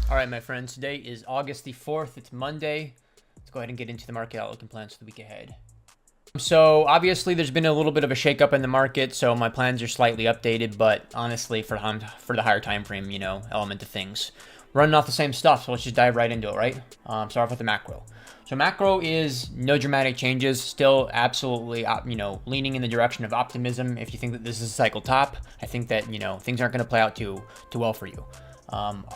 All right, my friends, today is August the 4th. It's Monday. Let's go ahead and get into the market outlook and plans for the week ahead. So obviously there's been a little bit of a shakeup in the market, so my plans are slightly updated, but honestly for the higher time frame, element of things. We're running off the same stuff, so let's just dive right into it, right? Start off with the macro. So macro is no dramatic changes, still absolutely, leaning in the direction of optimism. If you think that this is a cycle top, I think that, things aren't going to play out too well for you.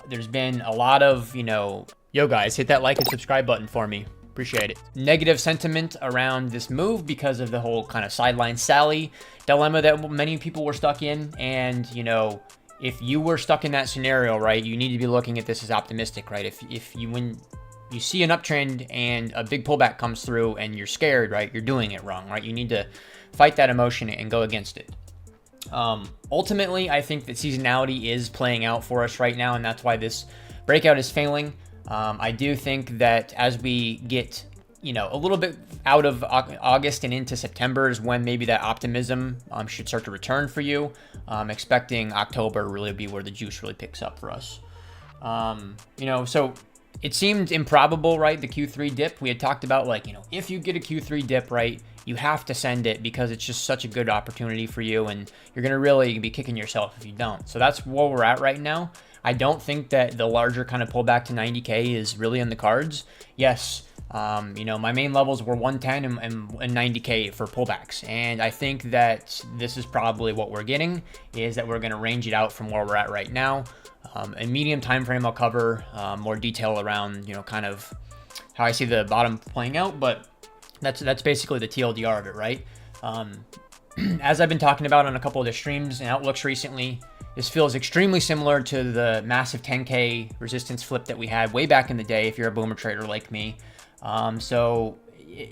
There's been a lot of, yo guys, hit that like and subscribe button for me. Appreciate it. Negative sentiment around this move because of the whole kind of sideline Sally dilemma that many people were stuck in. And, if you were stuck in that scenario, right, you need to be looking at this as optimistic, right? When you see an uptrend and a big pullback comes through and you're scared, right, you're doing it wrong, right? You need to fight that emotion and go against it. Ultimately, I think that seasonality is playing out for us right now, and that's why this breakout is failing. I do think that as we get, a little bit out of August and into September is when maybe that optimism should start to return for you. Expecting October to really be where the juice really picks up for us. So it seemed improbable, right? The Q3 dip. We had talked about if you get a Q3 dip, right, you have to send it because it's just such a good opportunity for you and you're going to really be kicking yourself if you don't. So that's where we're at right now. I don't think that the larger kind of pullback to 90K is really in the cards. Yes, my main levels were 110 and 90K for pullbacks. And I think that this is probably what we're getting, is that we're going to range it out from where we're at right now. A medium time frame, I'll cover more detail around, kind of how I see the bottom playing out, but that's basically the TLDR of it, right? As I've been talking about on a couple of the streams and outlooks recently, this feels extremely similar to the massive 10K resistance flip that we had way back in the day, if you're a boomer trader like me. So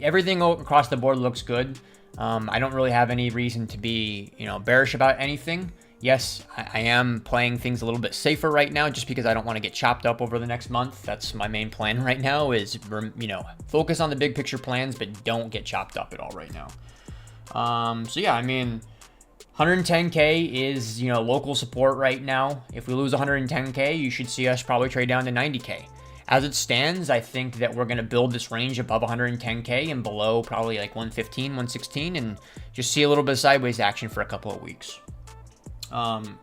everything across the board looks good. I don't really have any reason to be, bearish about anything. Yes, I am playing things a little bit safer right now just because I don't want to get chopped up over the next month. That's my main plan right now is, focus on the big picture plans, but don't get chopped up at all right now. 110K is, local support right now. If we lose 110K, you should see us probably trade down to 90K. As it stands, I think that we're going to build this range above 110K and below probably like 115, 116, and just see a little bit of sideways action for a couple of weeks.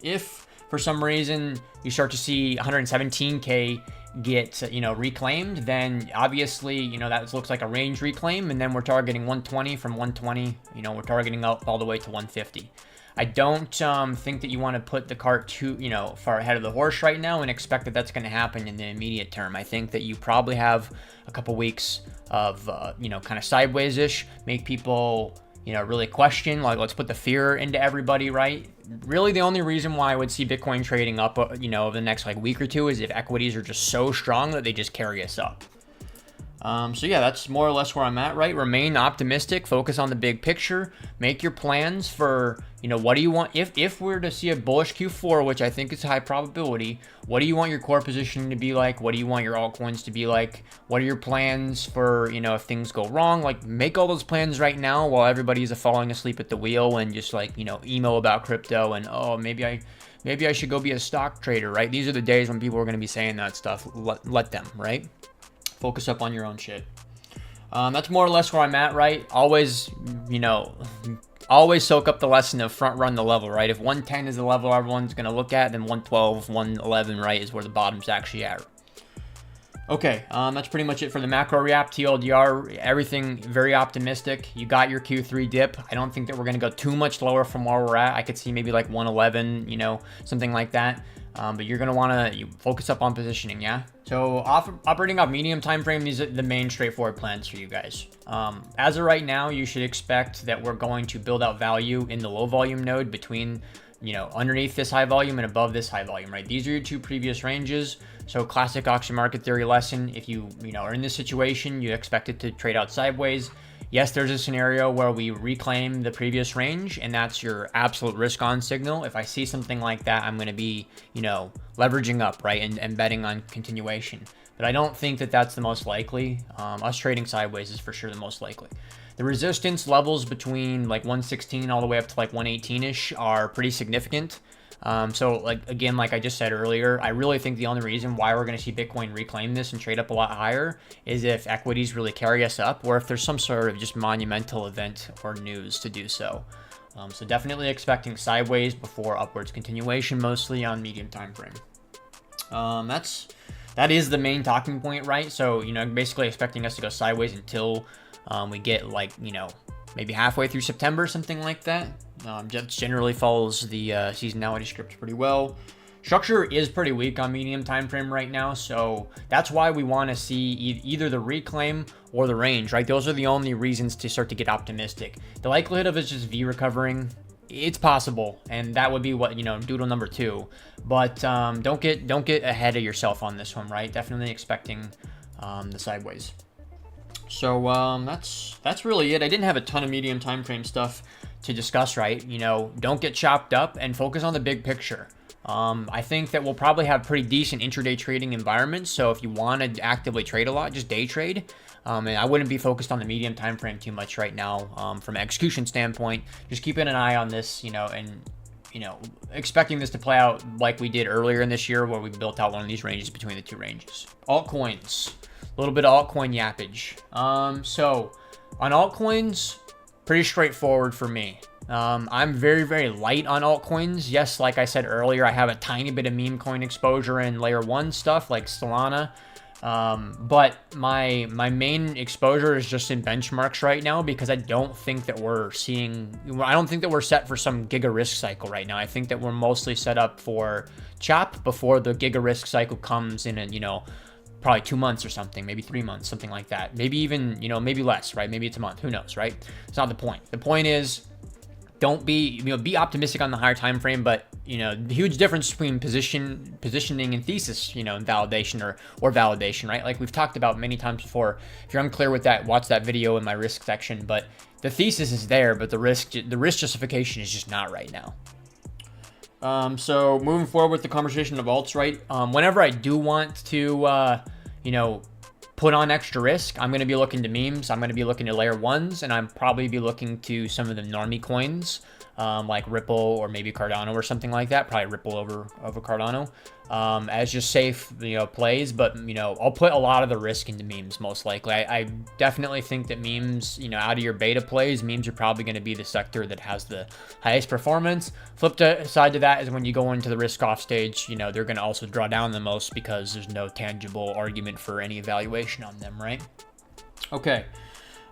If for some reason you start to see 117K get, reclaimed, then obviously, that looks like a range reclaim, and then we're targeting 120 from 120, we're targeting up all the way to 150. I don't think that you want to put the cart too, far ahead of the horse right now and expect that that's going to happen in the immediate term. I think that you probably have a couple weeks of, kind of sideways-ish, make people, really question, let's put the fear into everybody, right? Really, the only reason why I would see Bitcoin trading up, over the next week or two is if equities are just so strong that they just carry us up. That's more or less where I'm at, right? Remain optimistic, focus on the big picture, make your plans for, what do you want? If we're to see a bullish Q4, which I think is high probability, what do you want your core positioning to be like? What do you want your altcoins to be like? What are your plans for, if things go wrong? Make all those plans right now while everybody's falling asleep at the wheel and just emo about crypto and, oh, maybe I should go be a stock trader, right? These are the days when people are going to be saying that stuff. Let them, right? Focus up on your own shit. That's more or less where I'm at, right? Always, always soak up the lesson of front run the level, right? If 110 is the level everyone's going to look at, then 112, 111, right, is where the bottom's actually at. Okay, that's pretty much it for the macro react, TLDR, everything very optimistic. You got your Q3 dip. I don't think that we're going to go too much lower from where we're at. I could see maybe 111, something like that. But you're going to want to focus up on positioning, yeah? So operating off medium time frame, these are the main straightforward plans for you guys. As of right now, you should expect that we're going to build out value in the low volume node between, underneath this high volume and above this high volume, right? These are your two previous ranges. So classic auction market theory lesson. If you, are in this situation, you expect it to trade out sideways. Yes, there's a scenario where we reclaim the previous range, and that's your absolute risk on signal. If I see something like that, I'm going to be, leveraging up, right, and betting on continuation. But I don't think that that's the most likely. Us trading sideways is for sure the most likely. The resistance levels between 116 all the way up to 118-ish are pretty significant. So like again, like I just said earlier, I really think the only reason why we're going to see Bitcoin reclaim this and trade up a lot higher is if equities really carry us up, or if there's some sort of just monumental event or news to do so. So definitely expecting sideways before upwards continuation, mostly on medium time frame. That is the main talking point, right? So, basically expecting us to go sideways until we get like, maybe halfway through September, something like that. Just generally follows the seasonality script pretty well. Structure is pretty weak on medium time frame right now, so that's why we want to see either the reclaim or the range, right? Those are the only reasons to start to get optimistic. The likelihood of it just V recovering, it's possible, and that would be what doodle number 2. But don't get ahead of yourself on this one, right? Definitely expecting the sideways. So that's really it. I didn't have a ton of medium time frame stuff to discuss, right? Don't get chopped up and focus on the big picture. I think that we'll probably have pretty decent intraday trading environments. So if you want to actively trade a lot, just day trade. And I wouldn't be focused on the medium time frame too much right now. From an execution standpoint, just keeping an eye on this, and expecting this to play out like we did earlier in this year, where we built out one of these ranges between the 2 ranges. Altcoins, a little bit of altcoin yappage. So on altcoins, pretty straightforward for me. I'm very, very light on altcoins. Yes, like I said earlier, I have a tiny bit of meme coin exposure in layer 1 stuff like Solana. But my main exposure is just in benchmarks right now, because I don't think that we're set for some giga risk cycle right now. I think that we're mostly set up for chop before the giga risk cycle comes in, and probably 2 months or something, maybe 3 months, something like that. Maybe even, maybe less, right? Maybe it's a month, who knows, right? It's not the point. The point is, don't be, be optimistic on the higher time frame, but the huge difference between positioning and thesis, and validation or validation, right? Like we've talked about many times before. If you're unclear with that, watch that video in my risk section. But the thesis is there, but the risk justification is just not right now. So moving forward with the conversation of alts, right? Whenever I do want to, put on extra risk, I'm going to be looking to memes. I'm going to be looking to layer 1s, and I'm probably be looking to some of the normie coins, like Ripple or maybe Cardano or something like that. Probably Ripple over Cardano, as just safe, plays. But I'll put a lot of the risk into memes most likely. I definitely think that memes, out of your beta plays, memes are probably going to be the sector that has the highest performance. Flip side to that is when you go into the risk off stage, they're going to also draw down the most because there's no tangible argument for any evaluation on them, right? Okay.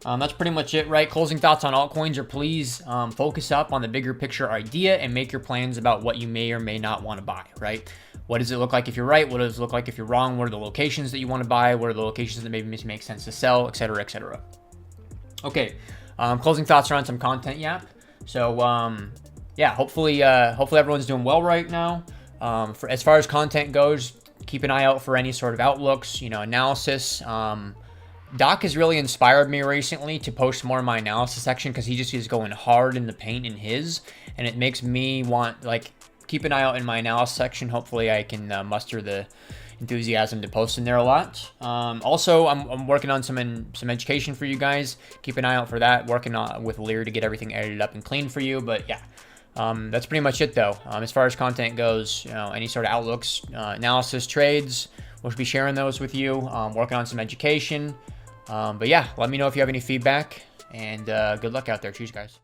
That's pretty much it, right? Closing thoughts on altcoins are please focus up on the bigger picture idea and make your plans about what you may or may not want to buy, right? What does it look like if you're right? What does it look like if you're wrong? What are the locations that you want to buy? What are the locations that maybe make sense to sell, etc., etc.? Okay, closing thoughts around some content yap. So yeah, hopefully everyone's doing well right now. As far as content goes, keep an eye out for any sort of outlooks, analysis. Doc has really inspired me recently to post more in my analysis section, because he just is going hard in the paint in his, and it makes me want, keep an eye out in my analysis section. Hopefully I can muster the enthusiasm to post in there a lot. Also, I'm working on some education for you guys. Keep an eye out for that. Working on with Lear to get everything edited up and clean for you. But yeah, that's pretty much it though. As far as content goes, any sort of outlooks, analysis, trades, we'll be sharing those with you. Working on some education. But yeah, let me know if you have any feedback, and good luck out there. Cheers, guys.